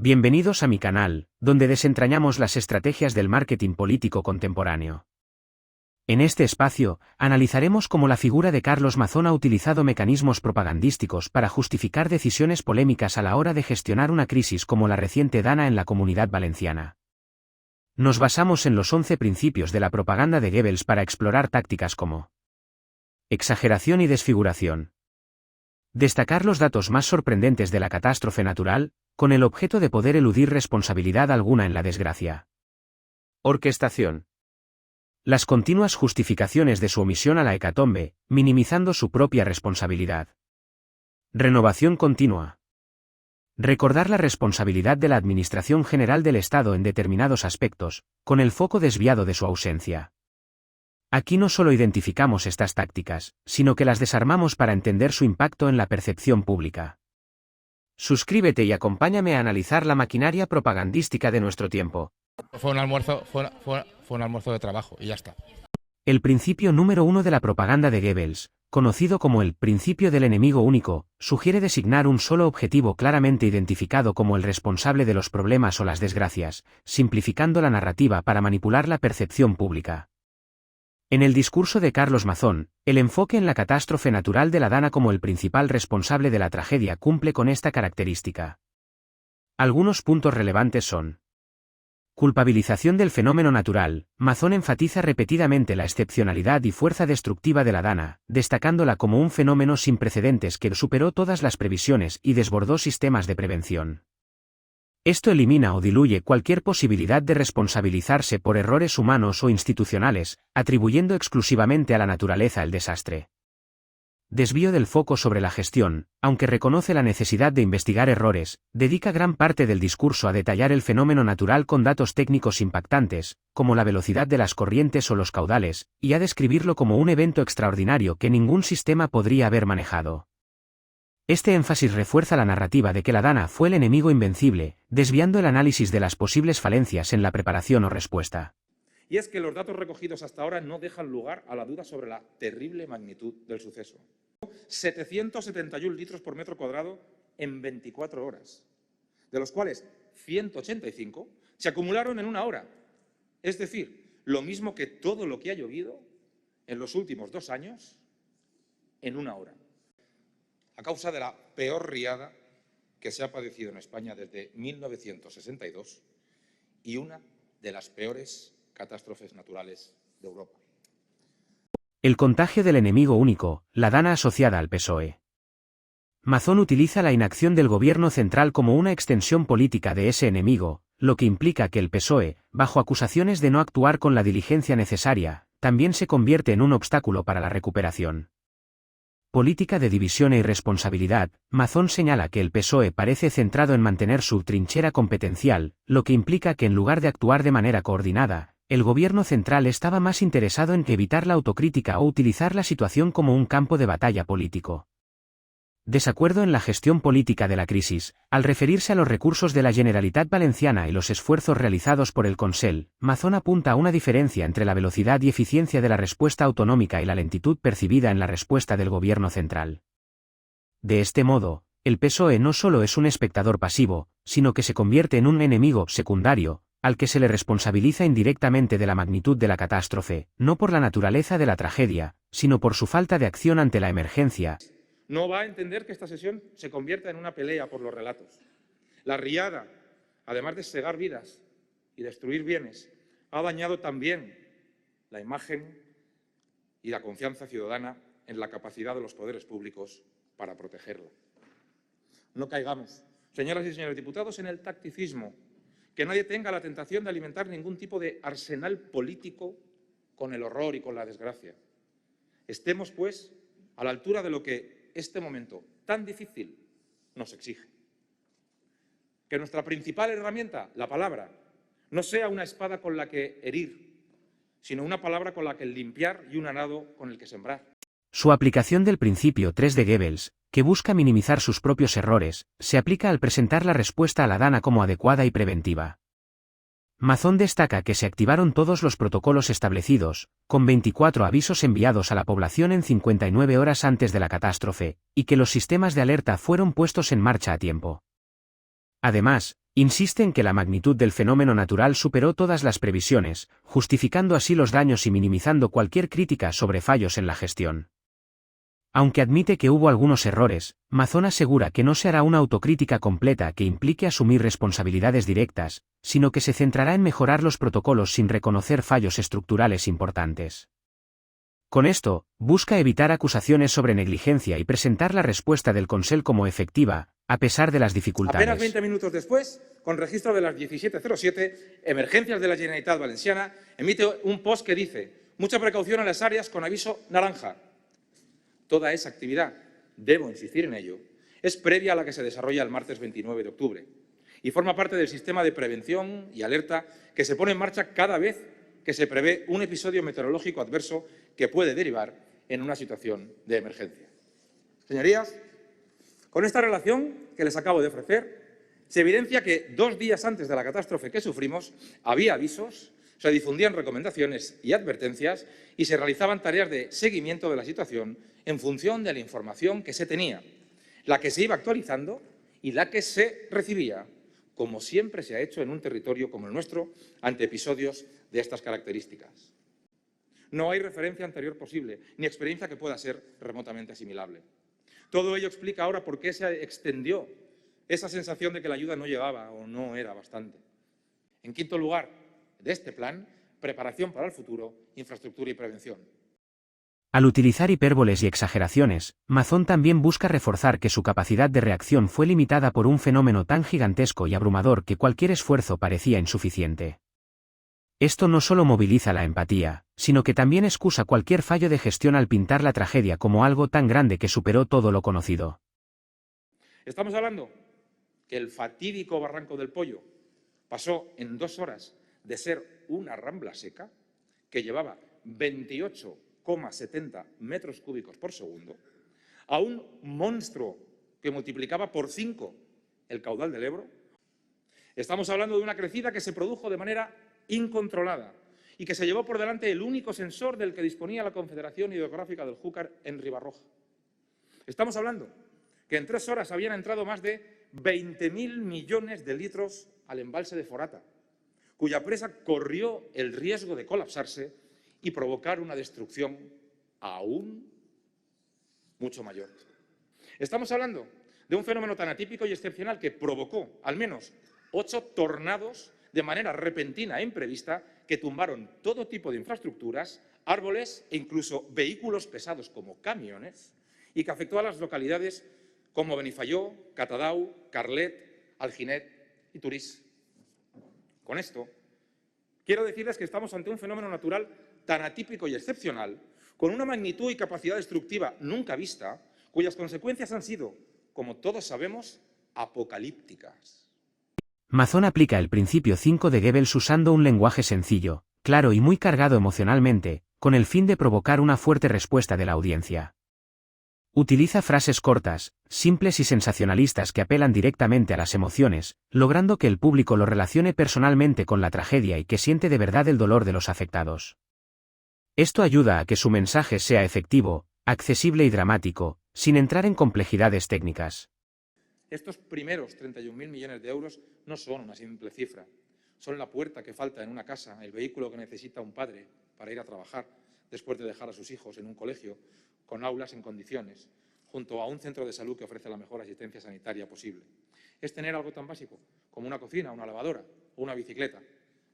Bienvenidos a mi canal, donde desentrañamos las estrategias del marketing político contemporáneo. En este espacio, analizaremos cómo la figura de Carlos Mazón ha utilizado mecanismos propagandísticos para justificar decisiones polémicas a la hora de gestionar una crisis como la reciente Dana en la Comunidad Valenciana. Nos basamos en los 11 principios de la propaganda de Goebbels para explorar tácticas como exageración y desfiguración. Destacar los datos más sorprendentes de la catástrofe natural, con el objeto de poder eludir responsabilidad alguna en la desgracia. Orquestación. Las continuas justificaciones de su omisión a la hecatombe, minimizando su propia responsabilidad. Renovación continua. Recordar la responsabilidad de la Administración General del Estado en determinados aspectos, con el foco desviado de su ausencia. Aquí no solo identificamos estas tácticas, sino que las desarmamos para entender su impacto en la percepción pública. Suscríbete y acompáñame a analizar la maquinaria propagandística de nuestro tiempo. Fue un almuerzo de trabajo y ya está. El principio número 1 de la propaganda de Goebbels, conocido como el principio del enemigo único, sugiere designar un solo objetivo claramente identificado como el responsable de los problemas o las desgracias, simplificando la narrativa para manipular la percepción pública. En el discurso de Carlos Mazón, el enfoque en la catástrofe natural de la Dana como el principal responsable de la tragedia cumple con esta característica. Algunos puntos relevantes son: culpabilización del fenómeno natural. Mazón enfatiza repetidamente la excepcionalidad y fuerza destructiva de la Dana, destacándola como un fenómeno sin precedentes que superó todas las previsiones y desbordó sistemas de prevención. Esto elimina o diluye cualquier posibilidad de responsabilizarse por errores humanos o institucionales, atribuyendo exclusivamente a la naturaleza el desastre. Desvío del foco sobre la gestión. Aunque reconoce la necesidad de investigar errores, dedica gran parte del discurso a detallar el fenómeno natural con datos técnicos impactantes, como la velocidad de las corrientes o los caudales, y a describirlo como un evento extraordinario que ningún sistema podría haber manejado. Este énfasis refuerza la narrativa de que la Dana fue el enemigo invencible, desviando el análisis de las posibles falencias en la preparación o respuesta. Y es que los datos recogidos hasta ahora no dejan lugar a la duda sobre la terrible magnitud del suceso. 771 litros por metro cuadrado en 24 horas, de los cuales 185 se acumularon en una hora. Es decir, lo mismo que todo lo que ha llovido en los últimos 2 años en una hora, a causa de la peor riada que se ha padecido en España desde 1962 y una de las peores catástrofes naturales de Europa. El contagio del enemigo único, la Dana asociada al PSOE. Mazón utiliza la inacción del gobierno central como una extensión política de ese enemigo, lo que implica que el PSOE, bajo acusaciones de no actuar con la diligencia necesaria, también se convierte en un obstáculo para la recuperación. Política de división e irresponsabilidad. Mazón señala que el PSOE parece centrado en mantener su trinchera competencial, lo que implica que en lugar de actuar de manera coordinada, el gobierno central estaba más interesado en evitar la autocrítica o utilizar la situación como un campo de batalla político. Desacuerdo en la gestión política de la crisis. Al referirse a los recursos de la Generalitat Valenciana y los esfuerzos realizados por el Consell, Mazón apunta a una diferencia entre la velocidad y eficiencia de la respuesta autonómica y la lentitud percibida en la respuesta del gobierno central. De este modo, el PSOE no solo es un espectador pasivo, sino que se convierte en un enemigo secundario, al que se le responsabiliza indirectamente de la magnitud de la catástrofe, no por la naturaleza de la tragedia, sino por su falta de acción ante la emergencia. No va a entender que esta sesión se convierta en una pelea por los relatos. La riada, además de cegar vidas y destruir bienes, ha dañado también la imagen y la confianza ciudadana en la capacidad de los poderes públicos para protegerla. No caigamos, señoras y señores diputados, en el tacticismo. Que nadie tenga la tentación de alimentar ningún tipo de arsenal político con el horror y con la desgracia. Estemos, pues, a la altura de lo que este momento tan difícil nos exige. Que nuestra principal herramienta, la palabra, no sea una espada con la que herir, sino una palabra con la que limpiar y un arado con el que sembrar. Su aplicación del principio 3 de Goebbels, que busca minimizar sus propios errores, se aplica al presentar la respuesta a la Dana como adecuada y preventiva. Mazón destaca que se activaron todos los protocolos establecidos, con 24 avisos enviados a la población en 59 horas antes de la catástrofe, y que los sistemas de alerta fueron puestos en marcha a tiempo. Además, insiste en que la magnitud del fenómeno natural superó todas las previsiones, justificando así los daños y minimizando cualquier crítica sobre fallos en la gestión. Aunque admite que hubo algunos errores, Mazón asegura que no se hará una autocrítica completa que implique asumir responsabilidades directas, sino que se centrará en mejorar los protocolos sin reconocer fallos estructurales importantes. Con esto, busca evitar acusaciones sobre negligencia y presentar la respuesta del Consell como efectiva, a pesar de las dificultades. Apenas 20 minutos después, con registro de las 17:07, Emergencias de la Generalitat Valenciana emite un post que dice: mucha precaución en las áreas con aviso naranja. Toda esa actividad, debo insistir en ello, es previa a la que se desarrolla el martes 29 de octubre y forma parte del sistema de prevención y alerta que se pone en marcha cada vez que se prevé un episodio meteorológico adverso que puede derivar en una situación de emergencia. Señorías, con esta relación que les acabo de ofrecer, se evidencia que 2 días antes de la catástrofe que sufrimos había avisos, se difundían recomendaciones y advertencias y se realizaban tareas de seguimiento de la situación en función de la información que se tenía, la que se iba actualizando y la que se recibía, como siempre se ha hecho en un territorio como el nuestro ante episodios de estas características. No hay referencia anterior posible, ni experiencia que pueda ser remotamente asimilable. Todo ello explica ahora por qué se extendió esa sensación de que la ayuda no llegaba o no era bastante. En quinto lugar de este plan, preparación para el futuro, infraestructura y prevención. Al utilizar hipérboles y exageraciones, Mazón también busca reforzar que su capacidad de reacción fue limitada por un fenómeno tan gigantesco y abrumador que cualquier esfuerzo parecía insuficiente. Esto no solo moviliza la empatía, sino que también excusa cualquier fallo de gestión al pintar la tragedia como algo tan grande que superó todo lo conocido. Estamos hablando que el fatídico Barranco del Pollo pasó en 2 horas de ser una rambla seca que llevaba 28,70 metros cúbicos por segundo a un monstruo que multiplicaba por 5 el caudal del Ebro. Estamos hablando de una crecida que se produjo de manera incontrolada y que se llevó por delante el único sensor del que disponía la Confederación Hidrográfica del Júcar en Ribarroja. Estamos hablando que en 3 horas habían entrado más de 20.000 millones de litros al embalse de Forata, cuya presa corrió el riesgo de colapsarse y provocar una destrucción aún mucho mayor. Estamos hablando de un fenómeno tan atípico y excepcional que provocó al menos 8 tornados de manera repentina e imprevista que tumbaron todo tipo de infraestructuras, árboles e incluso vehículos pesados como camiones y que afectó a las localidades como Benifayó, Catadau, Carlet, Alginet y Turís. Con esto, quiero decirles que estamos ante un fenómeno natural tan atípico y excepcional, con una magnitud y capacidad destructiva nunca vista, cuyas consecuencias han sido, como todos sabemos, apocalípticas. Mazón aplica el principio 5 de Goebbels usando un lenguaje sencillo, claro y muy cargado emocionalmente, con el fin de provocar una fuerte respuesta de la audiencia. Utiliza frases cortas, simples y sensacionalistas que apelan directamente a las emociones, logrando que el público lo relacione personalmente con la tragedia y que siente de verdad el dolor de los afectados. Esto ayuda a que su mensaje sea efectivo, accesible y dramático, sin entrar en complejidades técnicas. Estos primeros 31.000 millones de euros no son una simple cifra. Son la puerta que falta en una casa, el vehículo que necesita un padre para ir a trabajar después de dejar a sus hijos en un colegio con aulas en condiciones, junto a un centro de salud que ofrece la mejor asistencia sanitaria posible. Es tener algo tan básico como una cocina, una lavadora o una bicicleta,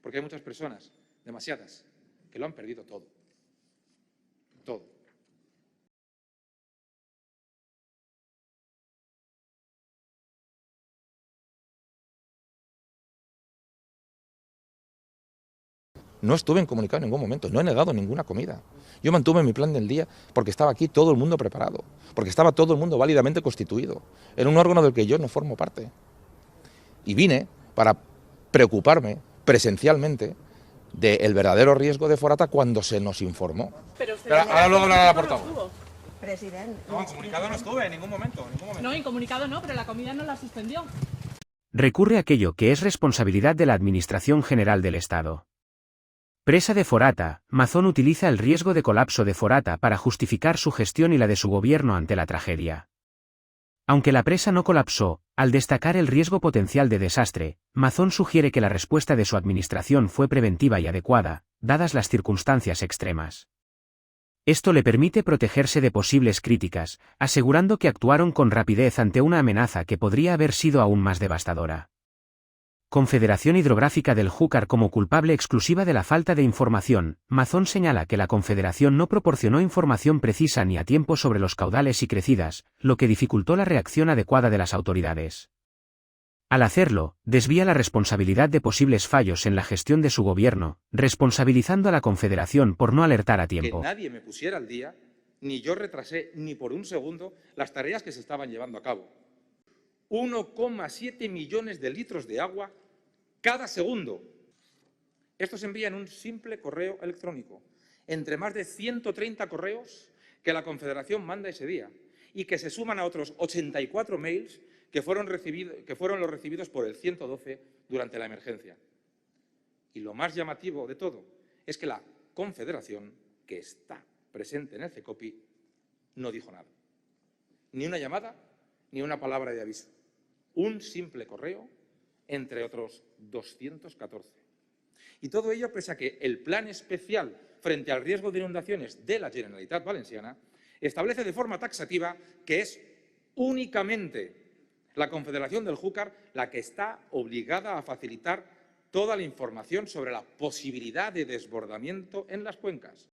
porque hay muchas personas, demasiadas, que lo han perdido todo. Todo. No estuve incomunicado en ningún momento, no he negado ninguna comida. Yo mantuve mi plan del día porque estaba aquí todo el mundo preparado, porque estaba todo el mundo válidamente constituido, en un órgano del que yo no formo parte. Y vine para preocuparme presencialmente del verdadero riesgo de Forata cuando se nos informó. Pero ahora luego hablará la portavoz. Presidente. No, incomunicado no estuve en ningún momento. No, incomunicado no, pero la comida no la suspendió. Recurre a aquello que es responsabilidad de la Administración General del Estado. Presa de Forata, Mazón utiliza el riesgo de colapso de Forata para justificar su gestión y la de su gobierno ante la tragedia. Aunque la presa no colapsó, al destacar el riesgo potencial de desastre, Mazón sugiere que la respuesta de su administración fue preventiva y adecuada, dadas las circunstancias extremas. Esto le permite protegerse de posibles críticas, asegurando que actuaron con rapidez ante una amenaza que podría haber sido aún más devastadora. Confederación Hidrográfica del Júcar como culpable exclusiva de la falta de información. Mazón señala que la Confederación no proporcionó información precisa ni a tiempo sobre los caudales y crecidas, lo que dificultó la reacción adecuada de las autoridades. Al hacerlo, desvía la responsabilidad de posibles fallos en la gestión de su gobierno, responsabilizando a la Confederación por no alertar a tiempo. Que nadie me pusiera al día, ni yo retrasé ni por un segundo las tareas que se estaban llevando a cabo. 1,7 millones de litros de agua cada segundo. Esto se envía en un simple correo electrónico, entre más de 130 correos que la Confederación manda ese día y que se suman a otros 84 mails que fueron los recibidos por el 112 durante la emergencia. Y lo más llamativo de todo es que la Confederación, que está presente en el CECOPI, no dijo nada. Ni una llamada, ni una palabra de aviso. Un simple correo entre otros 214. Y todo ello pese a que el plan especial frente al riesgo de inundaciones de la Generalitat Valenciana establece de forma taxativa que es únicamente la Confederación del Júcar la que está obligada a facilitar toda la información sobre la posibilidad de desbordamiento en las cuencas.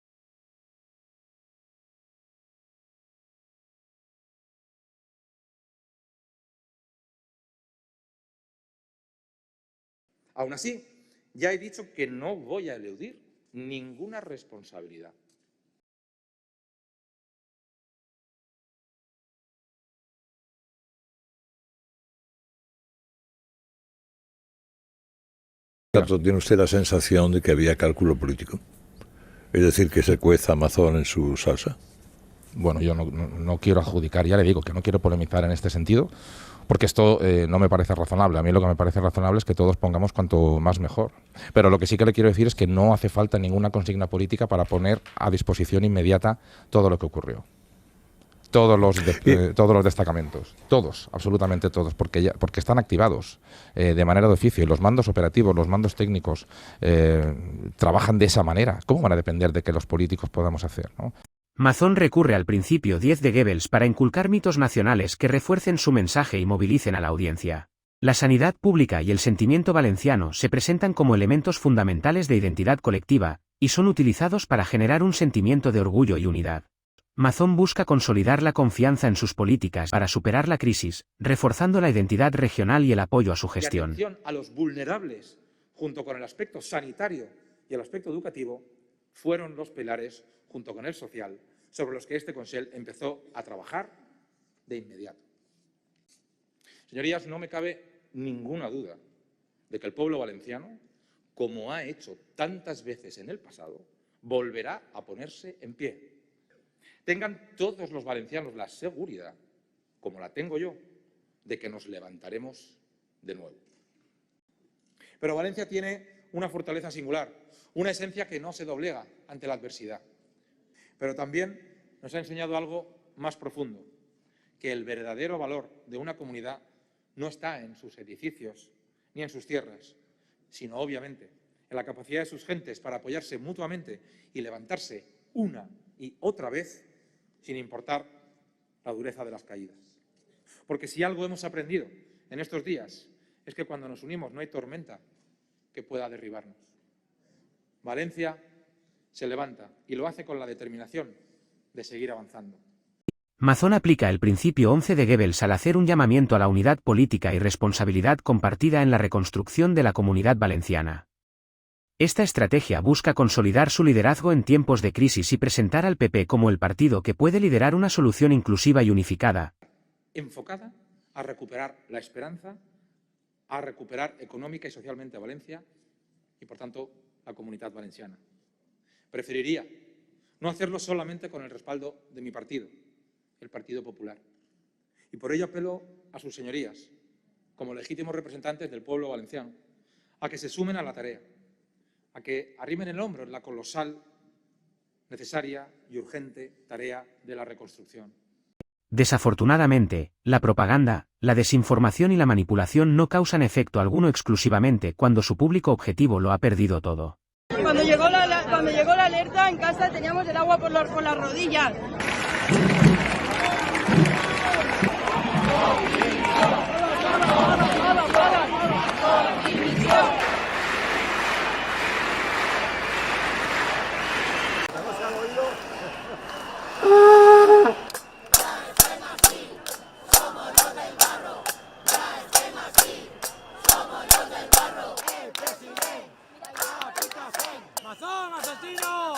Aún así, ya he dicho que no voy a eludir ninguna responsabilidad. ¿Tiene usted la sensación de que había cálculo político? Es decir, que se cueza Mazón en su salsa. Bueno, yo no quiero adjudicar, ya le digo que no quiero polemizar en este sentido, porque esto no me parece razonable. A mí lo que me parece razonable es que todos pongamos cuanto más mejor. Pero lo que sí que le quiero decir es que no hace falta ninguna consigna política para poner a disposición inmediata todo lo que ocurrió. Todos los destacamentos, todos, absolutamente todos, porque están activados de manera de oficio y los mandos operativos, los mandos técnicos trabajan de esa manera. ¿Cómo van a depender de que los políticos podamos hacer, ¿no? Mazón recurre al principio 10 de Goebbels para inculcar mitos nacionales que refuercen su mensaje y movilicen a la audiencia. La sanidad pública y el sentimiento valenciano se presentan como elementos fundamentales de identidad colectiva, y son utilizados para generar un sentimiento de orgullo y unidad. Mazón busca consolidar la confianza en sus políticas para superar la crisis, reforzando la identidad regional y el apoyo a su gestión. Y atención a los vulnerables, junto con el aspecto sanitario y el aspecto educativo, fueron los pilares, junto con el social, sobre los que este Consell empezó a trabajar de inmediato. Señorías, no me cabe ninguna duda de que el pueblo valenciano, como ha hecho tantas veces en el pasado, volverá a ponerse en pie. Tengan todos los valencianos la seguridad, como la tengo yo, de que nos levantaremos de nuevo. Pero Valencia tiene una fortaleza singular, una esencia que no se doblega ante la adversidad. Pero también nos ha enseñado algo más profundo, que el verdadero valor de una comunidad no está en sus edificios ni en sus tierras, sino obviamente en la capacidad de sus gentes para apoyarse mutuamente y levantarse una y otra vez sin importar la dureza de las caídas. Porque si algo hemos aprendido en estos días es que cuando nos unimos no hay tormenta que pueda derribarnos. Valencia se levanta y lo hace con la determinación de seguir avanzando. Mazón aplica el principio 11 de Goebbels al hacer un llamamiento a la unidad política y responsabilidad compartida en la reconstrucción de la Comunidad Valenciana. Esta estrategia busca consolidar su liderazgo en tiempos de crisis y presentar al PP como el partido que puede liderar una solución inclusiva y unificada. Enfocada a recuperar la esperanza, a recuperar económica y socialmente a Valencia y, por tanto, la Comunidad Valenciana. Preferiría no hacerlo solamente con el respaldo de mi partido, el Partido Popular. Y por ello apelo a sus señorías, como legítimos representantes del pueblo valenciano, a que se sumen a la tarea, a que arrimen el hombro en la colosal, necesaria y urgente tarea de la reconstrucción. Desafortunadamente, la propaganda, la desinformación y la manipulación no causan efecto alguno exclusivamente cuando su público objetivo lo ha perdido todo. Cuando llegó la alerta, en casa teníamos el agua por las rodillas. ¡Mazón, asesino!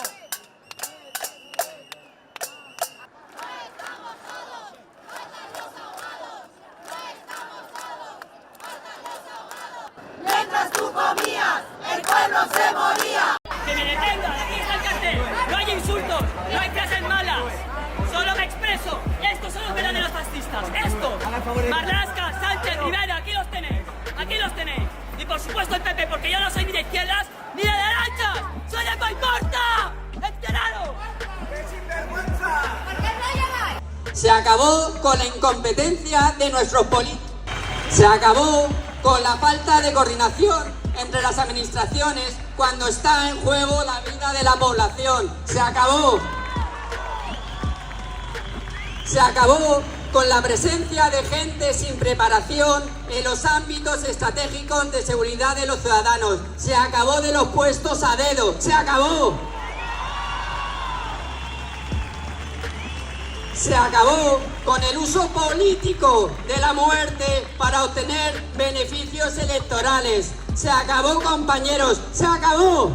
Mientras tú comías, el pueblo se moría. ¡Que me detengan! ¡Aquí está el cartel! ¡No hay insultos! ¡No hay frases malas! ¡Solo me expreso! ¡Estos son los verdaderos fascistas! ¡Estos! Marlaska, Sánchez, Rivera, aquí los tenéis. Aquí los tenéis. Y por supuesto el PP, porque yo no soy ni de izquierdas ni de derechas. ¡Soy de Coiporta! ¡Enterado! ¡Qué sinvergüenza! ¿Por qué no llegáis? Se acabó con la incompetencia de nuestros políticos. Se acabó con la falta de coordinación entre las administraciones cuando está en juego la vida de la población. Se acabó. Se acabó con la presencia de gente sin preparación en los ámbitos estratégicos de seguridad de los ciudadanos. Se acabó de los puestos a dedo. Se acabó. Se acabó con el uso político de la muerte para obtener beneficios electorales. Se acabó, compañeros. Se acabó.